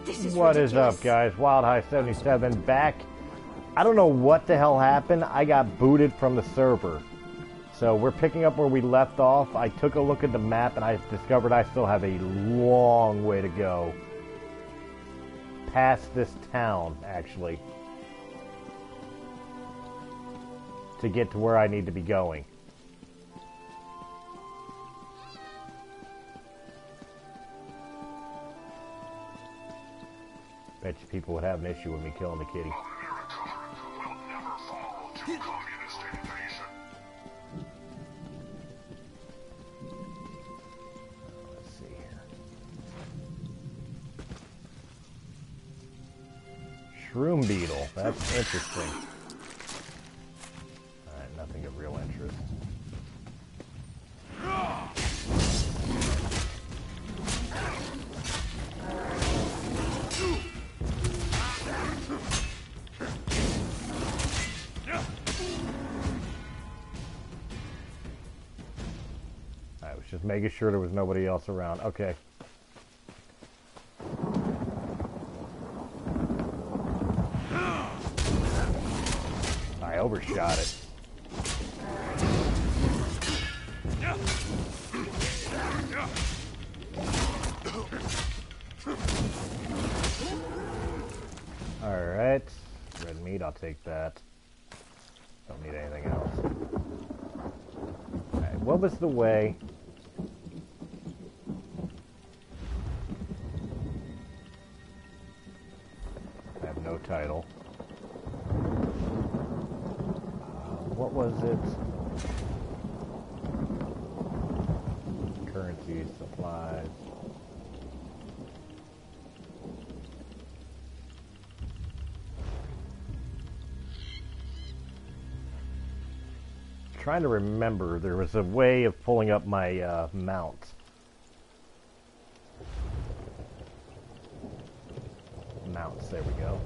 What is up, guys? Wyldehigh77 back. I don't know what the hell happened. I got booted from the server. So we're picking up where we left off. I took a look at the map and I discovered I still have a long way to go. Past this town, actually. To get to where I need to be going. Bet you people would have an issue with me killing the kitty. America will never fall to communist invasion. Let's see here. Shroom beetle. That's interesting. Alright, nothing of real interest. Just making sure there was nobody else around. Okay. I overshot it. Alright. Red meat, I'll take that. Don't need anything else. Alright, what was the way? No title. What was it? Currency, supplies. Trying to remember, there was a way of pulling up my mount. Mounts, there we go.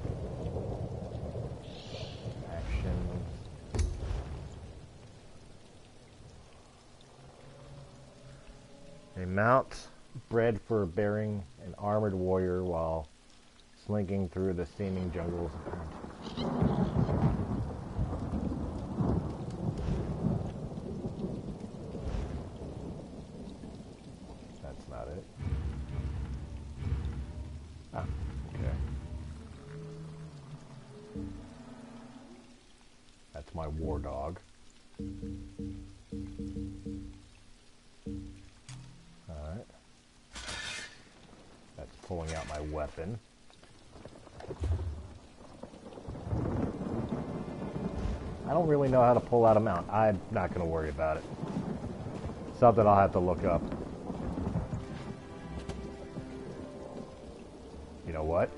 Actions. A mount bred for bearing an armored warrior while slinking through the steaming jungles of That's not it. Ah, okay. That's my war dog. Alright. That's pulling out my weapon. I don't really know how to pull out a mount. I'm not going to worry about it. Something I'll have to look up. You know what?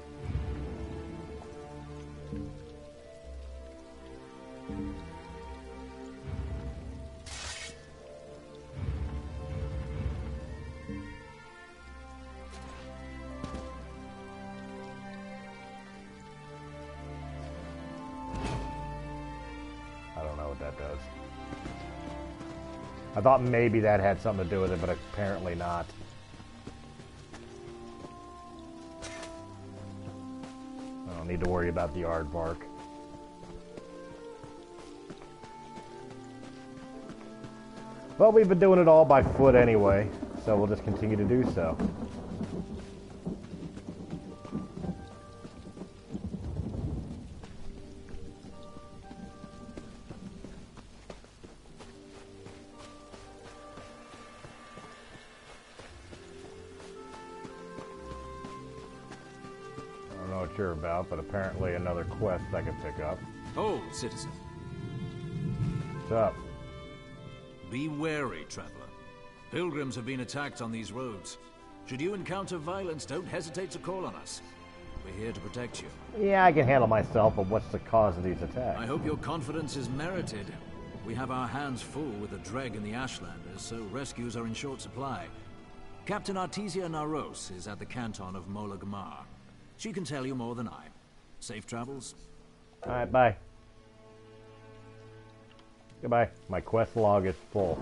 I don't know what that does. I thought maybe that had something to do with it, but apparently not. I don't need to worry about the aardvark. Well, we've been doing it all by foot anyway, so we'll just continue to do so. I don't know what you're about, but apparently another quest I can pick up. Oh, citizen. What's up? Be wary, traveler. Pilgrims have been attacked on these roads. Should you encounter violence, don't hesitate to call on us. We're here to protect you. Yeah, I can handle myself, but what's the cause of these attacks? I hope your confidence is merited. We have our hands full with the Dreg and the Ashlanders, so rescues are in short supply. Captain Artesia Naros is at the canton of Mola Gamar. She can tell you more than I. Safe travels. Alright, bye. Goodbye. My quest log is full.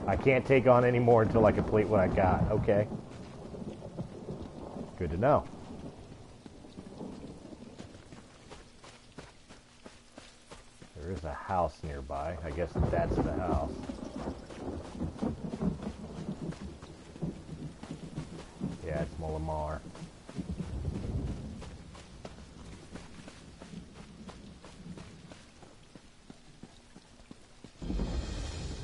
I can't take on any more until I complete what I got. Okay. Good to know. There's a house nearby. I guess that's the house. Yeah, it's Molamar.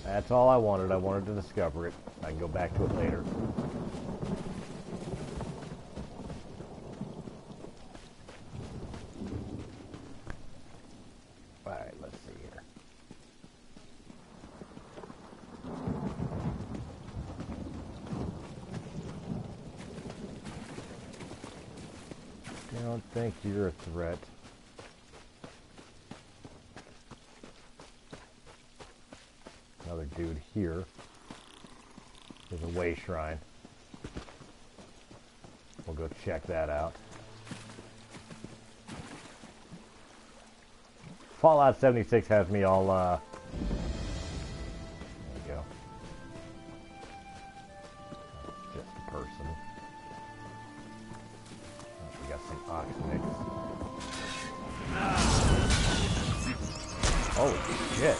That's all I wanted. I wanted to discover it. I can go back to it later. Alright, let's see here. I don't think you're a threat. Another dude here. There's a way shrine. We'll go check that out. Fallout 76 has me all, there we go. Just a person. Oh, we got some ox mix. Holy shit.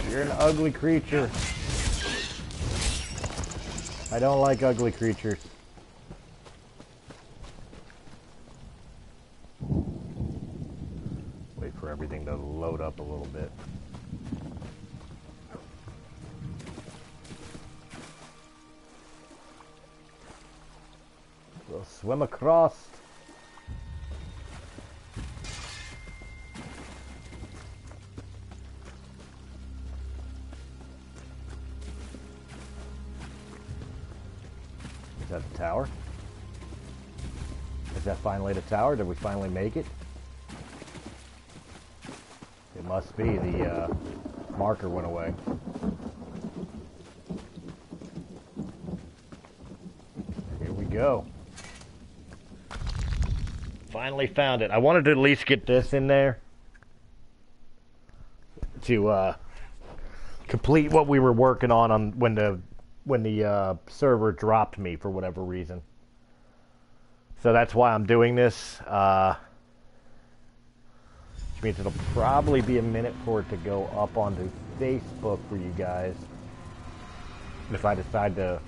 You're an ugly creature. I don't like ugly creatures. Wait for everything to load up a little bit. We'll swim across. Is that the tower? Is that finally the tower? Did we finally make it? It must be. The marker went away. Here we go. Finally found it. I wanted to at least get this in there to complete what we were working on when the server dropped me for whatever reason. So that's why I'm doing this. Which means it'll probably be a minute for it to go up onto Facebook for you guys. If I decide to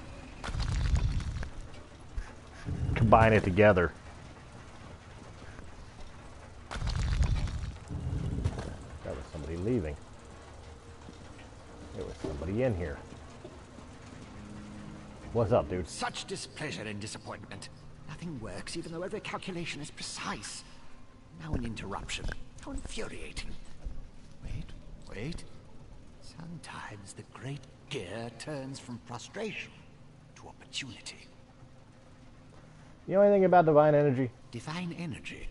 combine it together. That was somebody leaving. There was somebody in here. What's up, dude? Such displeasure and disappointment. Nothing works, even though every calculation is precise. Now an interruption. How infuriating. Wait. Sometimes the great gear turns from frustration to opportunity. You know anything about divine energy? Divine energy?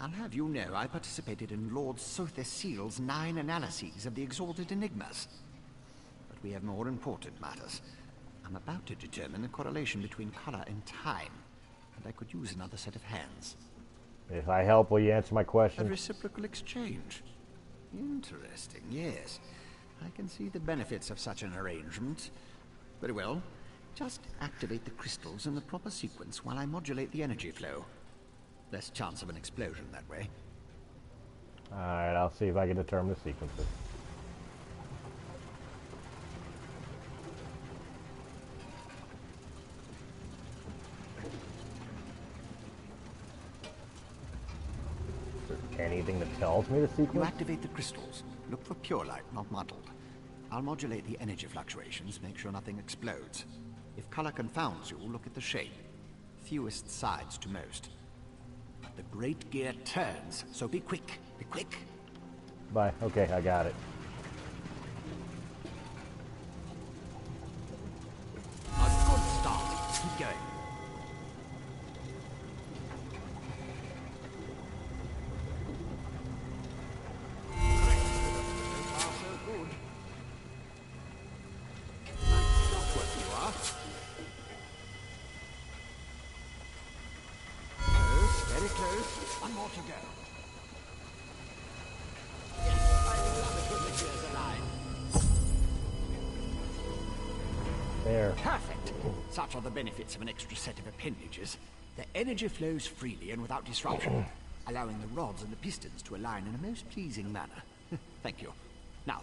I'll have you know I participated in Lord Sothis Seal's 9 analyses of the exalted enigmas. But we have more important matters. I'm about to determine the correlation between color and time, and I could use another set of hands. If I help, will you answer my A question? reciprocal exchange. Interesting, yes. I can see the benefits of such an arrangement. Very well. Just activate the crystals in the proper sequence while I modulate the energy flow. Less chance of an explosion that way. Alright, I'll see if I can determine the sequences. Anything that tells me the You sequence? activate the crystals. Look for pure light, not muddled. I'll modulate the energy fluctuations, make sure nothing explodes. If color confounds you, look at the shape. Fewest sides to most. But the great gear turns, so be quick. Be quick. Bye. Okay, I got it. A good start. Keep going. off you go. Yes, I love it when the gears align. There. Perfect. Such are the benefits of an extra set of appendages. The energy flows freely and without disruption, allowing the rods and the pistons to align in a most pleasing manner. Thank you. Now,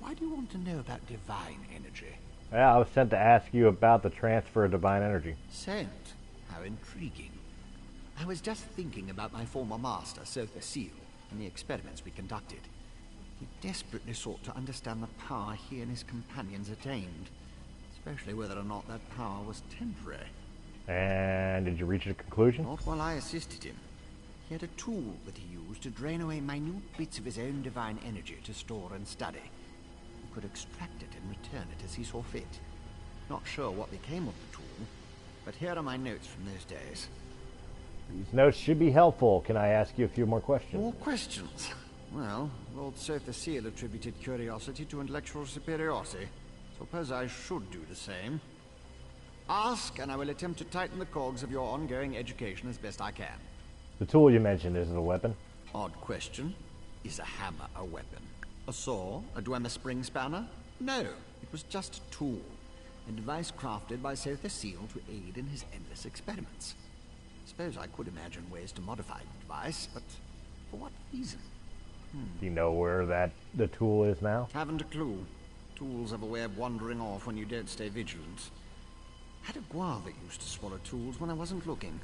why do you want to know about divine energy? Yeah, I was sent to ask you about the transfer of divine energy. Sent? How intriguing. I was just thinking about my former master, Sotha Seal, and the experiments we conducted. He desperately sought to understand the power he and his companions attained, especially whether or not that power was temporary. And did you reach a conclusion? Not while I assisted him. He had a tool that he used to drain away minute bits of his own divine energy to store and study. He could extract it and return it as he saw fit. Not sure what became of the tool, but here are my notes from those days. These notes should be helpful. Can I ask you a few more questions? More questions? Well, Lord Sotha Seal attributed curiosity to intellectual superiority. Suppose I should do the same. Ask, and I will attempt to tighten the cogs of your ongoing education as best I can. The tool you mentioned, is it a weapon? Odd question. Is a hammer a weapon? A saw? A Dwemer spring spanner? No, it was just a tool. A device crafted by Sotha Seal to aid in his endless experiments. Suppose I could imagine ways to modify the device, but for what reason? Do you know where the tool is now? Haven't a clue. Tools have a way of wandering off when you don't stay vigilant. Had a guava that used to swallow tools when I wasn't looking.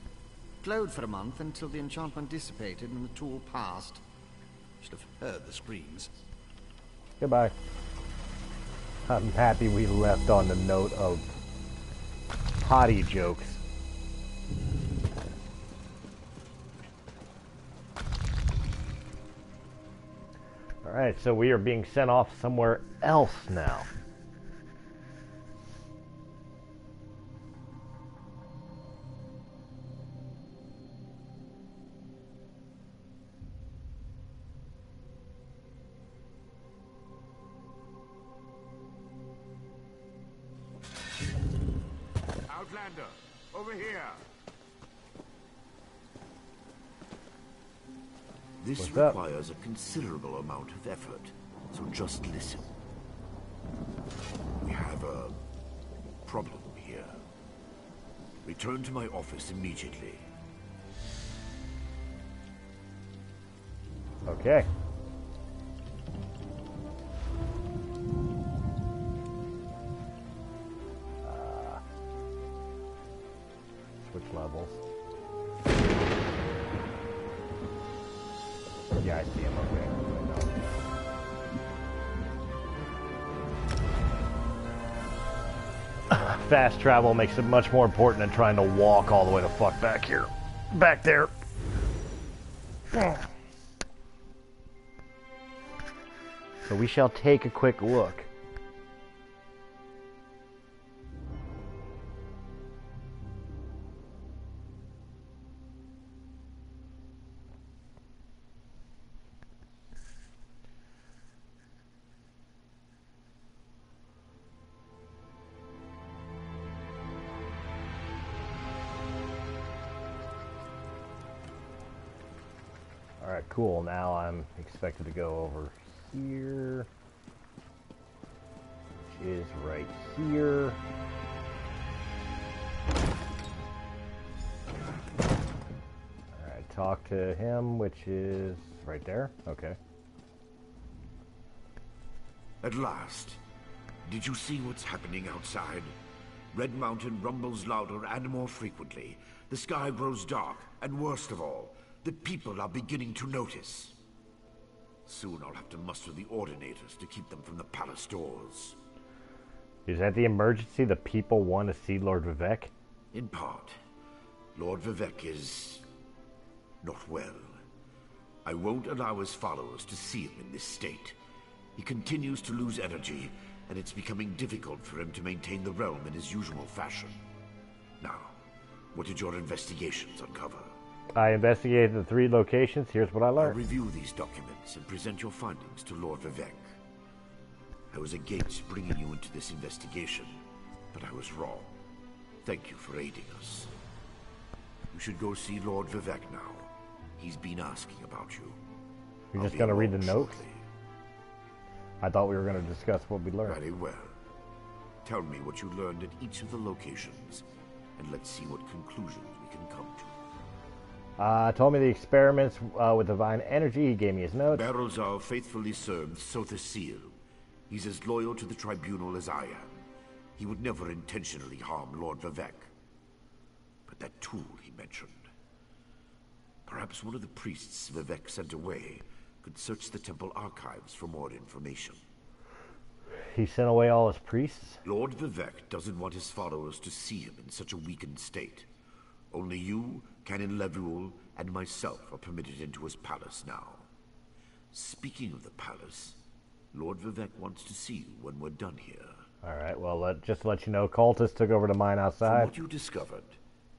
Glowed for a month until the enchantment dissipated and the tool passed. Should have heard the screams. Goodbye. I'm happy we left on the note of potty jokes. Alright, so we are being sent off somewhere else now. Outlander, over here. This What's up? requires a considerable amount of effort, so just listen. We have a problem here. Return to my office immediately. Okay. Switch levels. Yeah, I see him. Okay. Fast travel makes it much more important than trying to walk all the way the fuck back here. Back there. So we shall take a quick look. Alright, cool. Now I'm expected to go over here, which is right here. Alright, talk to him, which is right there. Okay. At last. Did you see what's happening outside? Red Mountain rumbles louder and more frequently. The sky grows dark, and worst of all, the people are beginning to notice. Soon I'll have to muster the Ordinators to keep them from the palace doors. Is that the emergency? The people want to see Lord Vivek? In part. Lord Vivek is not well. I won't allow his followers to see him in this state. He continues to lose energy, and it's becoming difficult for him to maintain the realm in his usual fashion. Now, what did your investigations uncover? I investigated the 3 locations. Here's what I I'll learned. review these documents and present your findings to Lord Vivek. I was against bringing you into this investigation, but I was wrong. Thank you for aiding us. You should go see Lord Vivek now. He's been asking about you. You're I'll just be going to read the along notes? shortly. I thought we were going to discuss what we learned. Very well. Tell me what you learned at each of the locations, and let's see what conclusions we can come to. Told me the experiments with divine energy. He gave me his notes. Barrelzal faithfully served Sotha Seal. He's as loyal to the Tribunal as I am. He would never intentionally harm Lord Vivek. But that tool he mentioned... Perhaps one of the priests Vivek sent away could search the temple archives for more information. He sent away all his priests? Lord Vivek doesn't want his followers to see him in such a weakened state. Only you, Canon Levuel, and myself are permitted into his palace now. Speaking of the palace, Lord Vivek wants to see you when we're done here. Alright, well, just to let you know, cultists took over the mine From outside. what you discovered,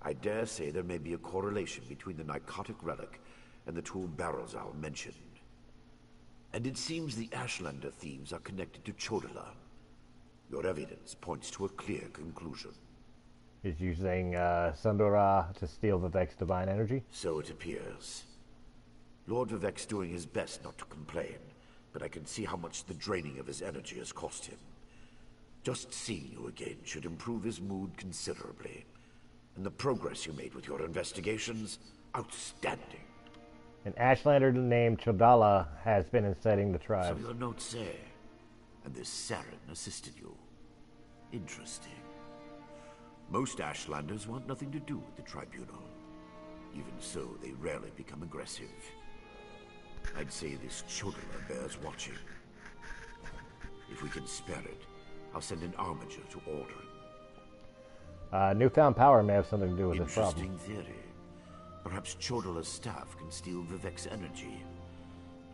I dare say there may be a correlation between the narcotic relic and the tool Barrelzal mentioned. And it seems the Ashlander thieves are connected to Chodala. Your evidence points to a clear conclusion. He's using Sundora to steal Vivek's divine energy? So it appears. Lord Vivek's doing his best not to complain, but I can see how much the draining of his energy has cost him. Just seeing you again should improve his mood considerably. And the progress you made with your investigations, outstanding. An Ashlander named Chodala has been inciting the So tribes. your notes say, and this Saren assisted you. Interesting. Most Ashlanders want nothing to do with the Tribunal. Even so, they rarely become aggressive. I'd say this Chodala bears watching. If we can spare it, I'll send an armiger to Aldrin. Newfound power may have something to do with this problem. Interesting theory. Perhaps Chodala's staff can steal Vivek's energy.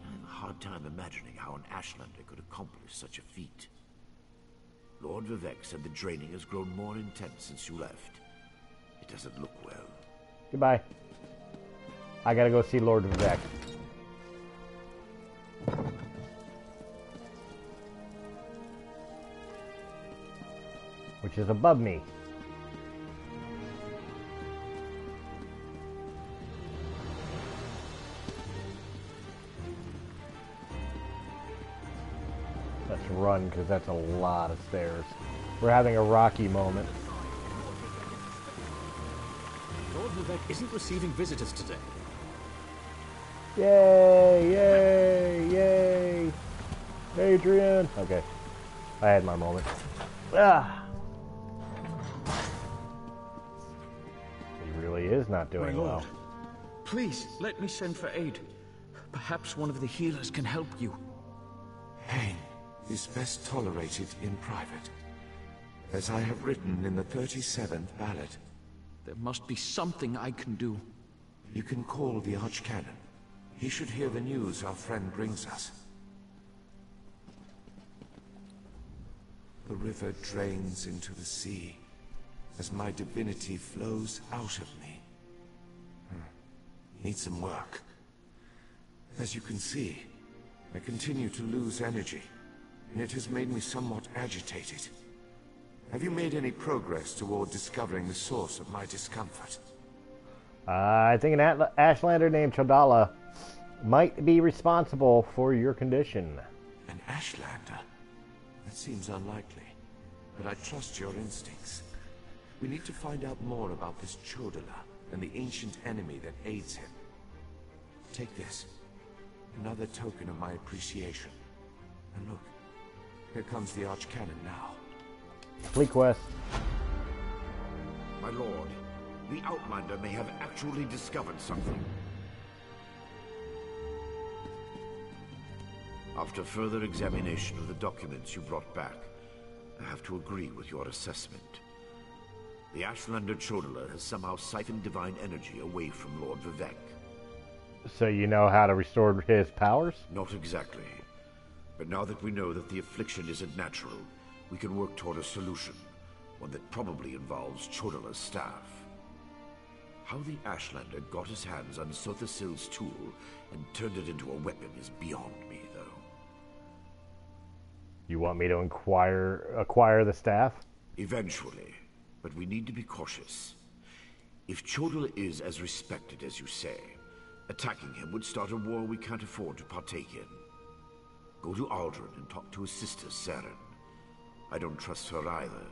I have a hard time imagining how an Ashlander could accomplish such a feat. Lord Vivek said the draining has grown more intense since you left. It doesn't look well. Goodbye. I gotta go see Lord Vivek. Which is above me. Let's run, because that's a lot of stairs. We're having a rocky moment. Lord Vivek isn't receiving visitors today. Yay! Yay! Yay! Adrian! Okay. I had my moment. Ah! He really is not doing My well. lord, please let me send for aid. Perhaps one of the healers can help you. Pain is best tolerated in private, as I have written in the 37th ballad. There must be something I can do. You can call the Archcanon. He should hear the news our friend brings us. The river drains into the sea, as my divinity flows out of me. Need some work. As you can see, I continue to lose energy, and it has made me somewhat agitated. Have you made any progress toward discovering the source of my discomfort? I think an Ashlander named Chodala might be responsible for your condition. An Ashlander? That seems unlikely, but I trust your instincts. We need to find out more about this Chodala and the ancient enemy that aids him. Take this. Another token of my appreciation. And look, here comes the Archcanon now. Fleet quest. My lord, the Outlander may have actually discovered something. After further examination of the documents you brought back, I have to agree with your assessment. The Ashlander Chodala has somehow siphoned divine energy away from Lord Vivek. So you know how to restore his powers? Not exactly. But now that we know that the affliction isn't natural, we can work toward a solution, one that probably involves Chodala's staff. How the Ashlander got his hands on Sothasil's tool and turned it into a weapon is beyond me, though. You want me to acquire the staff? Eventually, but we need to be cautious. If Chodala is as respected as you say, Attacking him would start a war we can't afford to partake in. Go to Aldrin and talk to his sister, Saren. I don't trust her either,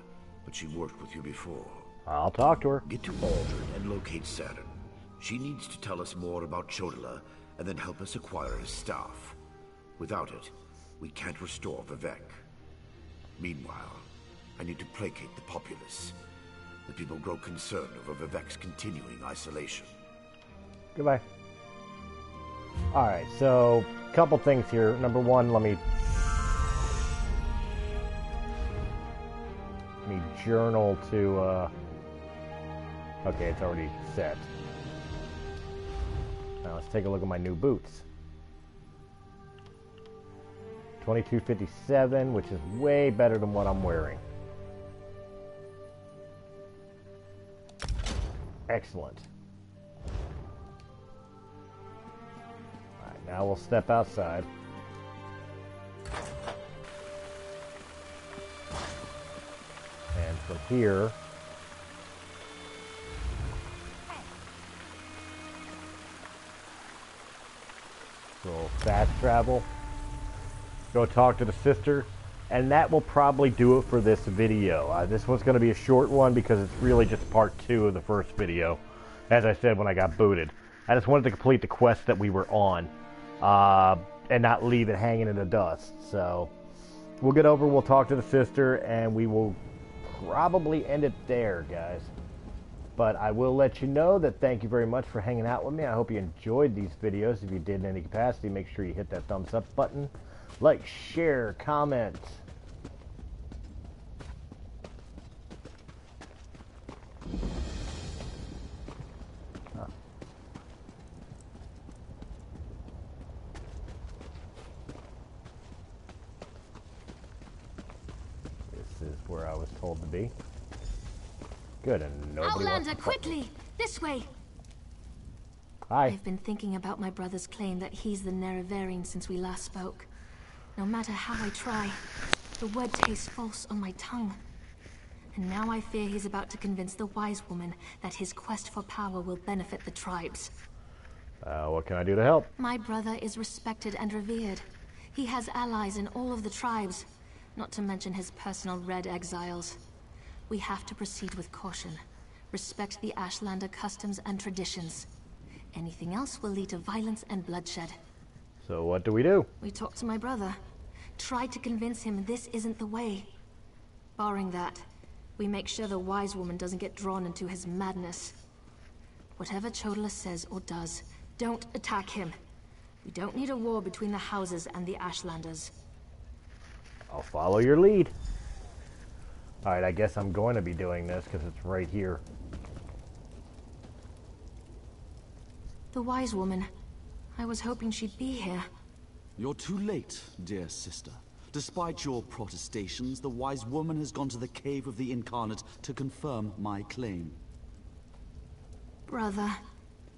but she worked with you before. I'll talk to her. Get to Aldrin and locate Saren. She needs to tell us more about Chodala and then help us acquire his staff. Without it, we can't restore Vivek. Meanwhile, I need to placate the populace. The people grow concerned over Vivek's continuing isolation. Goodbye. Alright, so a couple things here. Number one, let me journal to okay, it's already set. Now let's take a look at my new boots. 2257, which is way better than what I'm wearing. Excellent. Alright, now we'll step outside. And from here, we'll fast travel, go talk to the sister, and that will probably do it for this video. This one's going to be a short one because it's really just part 2 of the first video, as I said when I got booted. I just wanted to complete the quest that we were on, and not leave it hanging in the dust. So we'll get over, we'll talk to the sister, and we will probably end it there, guys. But I will let you know that thank you very much for hanging out with me. I hope you enjoyed these videos. If you did in any capacity, make sure you hit that thumbs up button. Like, share, comment. This is where I was told to be. Good, and nobody Outlander, wants to quickly! This way! Hi. I've been thinking about my brother's claim that he's the Nerevarine since we last spoke. No matter how I try, the word tastes false on my tongue. And now I fear he's about to convince the wise woman that his quest for power will benefit the tribes. What can I do to help? My brother is respected and revered. He has allies in all of the tribes, not to mention his personal Red Exiles. We have to proceed with caution. Respect the Ashlander customs and traditions. Anything else will lead to violence and bloodshed. So what do we do? We talked to my brother. Tried to convince him this isn't the way. Barring that, we make sure the wise woman doesn't get drawn into his madness. Whatever Chodala says or does, don't attack him. We don't need a war between the houses and the Ashlanders. I'll follow your lead. Alright, I guess I'm going to be doing this because it's right here. The wise woman. I was hoping she'd be here. You're too late, dear sister. Despite your protestations, the wise woman has gone to the cave of the incarnate to confirm my claim. Brother,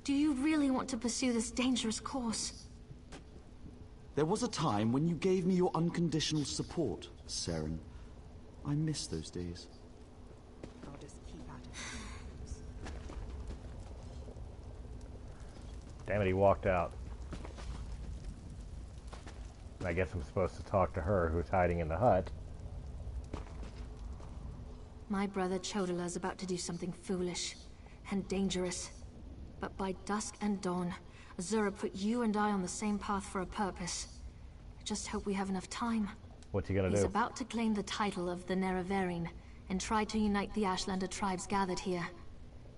do you really want to pursue this dangerous course? There was a time when you gave me your unconditional support, Saren. I miss those days. I'll just keep at it. Damn it, he walked out. I guess I'm supposed to talk to her, who's hiding in the hut. My brother Chodala is about to do something foolish and dangerous. But by dusk and dawn, Azura put you and I on the same path for a purpose. I just hope we have enough time. What's he gonna do? He's about to claim the title of the Nerevarine and try to unite the Ashlander tribes gathered here.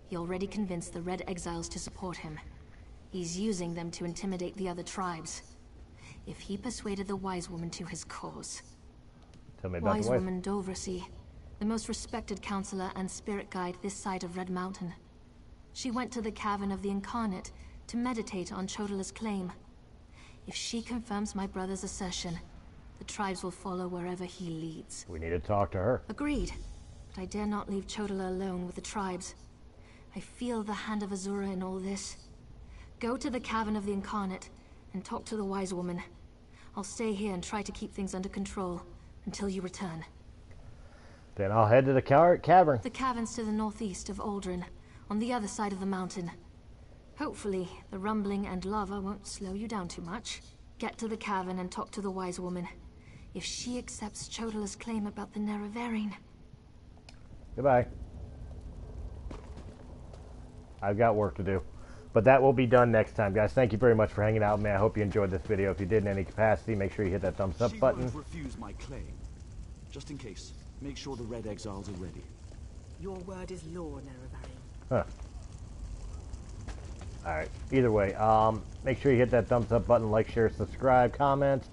He already convinced the Red Exiles to support him. He's using them to intimidate the other tribes. If he persuaded the Wise Woman to his cause. Tell me about Wise the Wise Woman Dovrasi, the most respected counselor and spirit guide this side of Red Mountain. She went to the Cavern of the Incarnate to meditate on Chodala's claim. If she confirms my brother's assertion, the tribes will follow wherever he leads. We need to talk to her. Agreed, but I dare not leave Chodala alone with the tribes. I feel the hand of Azura in all this. Go to the Cavern of the Incarnate and talk to the Wise Woman. I'll stay here and try to keep things under control until you return. Then I'll head to the cavern. The cavern's to the northeast of Aldrin, on the other side of the mountain. Hopefully, the rumbling and lava won't slow you down too much. Get to the cavern and talk to the wise woman. If she accepts Chodala's claim about the Nerevarine... Goodbye. I've got work to do. But that will be done next time, guys. Thank you very much for hanging out with me. I hope you enjoyed this video. If you did in any capacity, make sure you hit that thumbs up button. She won't refuse my claim. Just in case, make sure the Red Exiles are ready. Your word is law, Nerevarine. Huh. Alright, either way, make sure you hit that thumbs up button, like, share, subscribe, comment,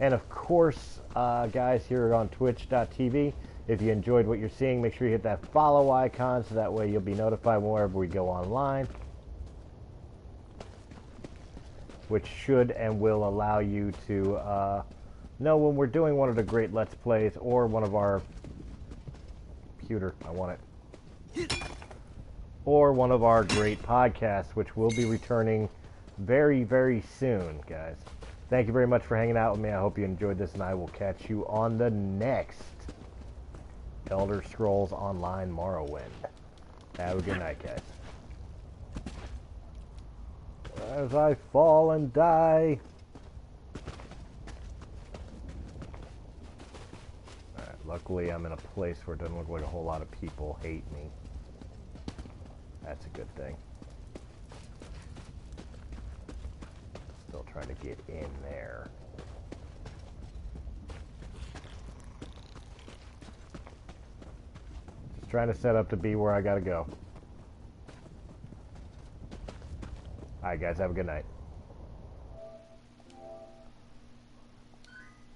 and of course, guys, here on twitch.tv, if you enjoyed what you're seeing, make sure you hit that follow icon, so that way you'll be notified wherever we go online, which should and will allow you to know when we're doing one of the great Let's Plays, or one of our computer, I want it, or one of our great podcasts, which will be returning very, very soon, guys. Thank you very much for hanging out with me. I hope you enjoyed this, and I will catch you on the next Elder Scrolls Online Morrowind. Have a good night, guys. As I fall and die. Alright, luckily I'm in a place where it doesn't look like a whole lot of people hate me. That's a good thing. Still trying to get in there. Just trying to set up to be where I gotta go. Alright guys, have a good night.